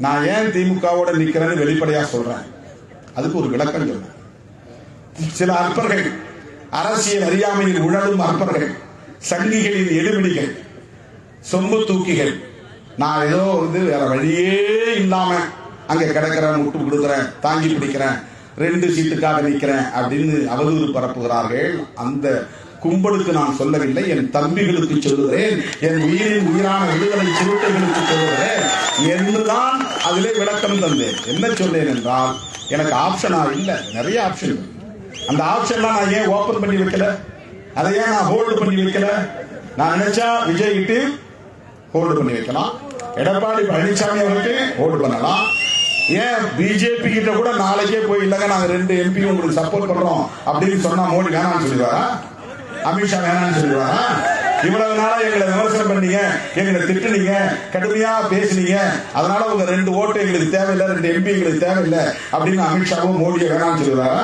நான் ஏன் திமுகவோட நிக்கிறேன்னு வெளிப்படையா சொல்றேன். அதுக்கு ஒரு விளக்கம் சொல்றேன். சில அற்பர்கள், அரசியல் அறியாமையில் உழலும் அற்பர்கள், சங்கிகளின் எடுபிடிகள், சொம்பு தூக்கிகள், நான் ஏதோ வேற வழியே இல்லாம அங்க கிடக்கிறேன், முட்டு கொடுக்கிறேன், தாங்கி பிடிக்கிறேன், 2 சீட்டுக்காக நிற்கிறேன் அப்படின்னு அவதூறு பரப்புகிறார்கள். அந்த கும்பலுக்கு நான் சொல்லவில்லை, என் தம்பிகளுக்கு சொல்லுகிறேன், என் உயிரின் உயிரான விடுதலை சிறுத்தைகளுக்கு சொல்லுகிறேன் என்றுதான் அதிலே விளக்கம் தந்தேன். என்ன சொன்னேன் என்றால், எனக்கு ஆப்ஷனா இல்ல, நிறைய ஆப்ஷன். அந்த ஆப்ஷன்லாம் நான் ஏன் ஓபன் பண்ணி வைக்கல, அதை ஏன் நான் ஹோல்டு பண்ணி வைக்கல? நான் நினைச்சா விஜய்கிட்டு ஹோல்டு பண்ணி வைக்கலாம், எடப்பாடி பழனிசாமி அவருக்கு ஹோல்டு பண்ணலாம். ஏன் பிஜேபி கிட்ட கூட நாளைக்கே போய் இல்லங்க நாங்க 2 MP உங்களுக்கு சப்போர்ட் பண்றோம் அப்படின்னு சொன்னா மோடி வேணாம்னு சொல்லிடுவாரா? அமித்ஷா வேணாம்னு சொல்லிடுவாரா? இவ்வளவு நாளா எங்களை விமர்சனம் பண்ணீங்க, எங்களை திட்டுனீங்க, கடுமையா பேசுனீங்க, அதனால உங்க 2 ஓட்டு எங்களுக்கு தேவையில்லை, 2 MP எங்களுக்கு தேவையில்லை அப்படின்னு அமித்ஷாவும் மோடியை வேணாம்னு சொல்லிடுவாரா?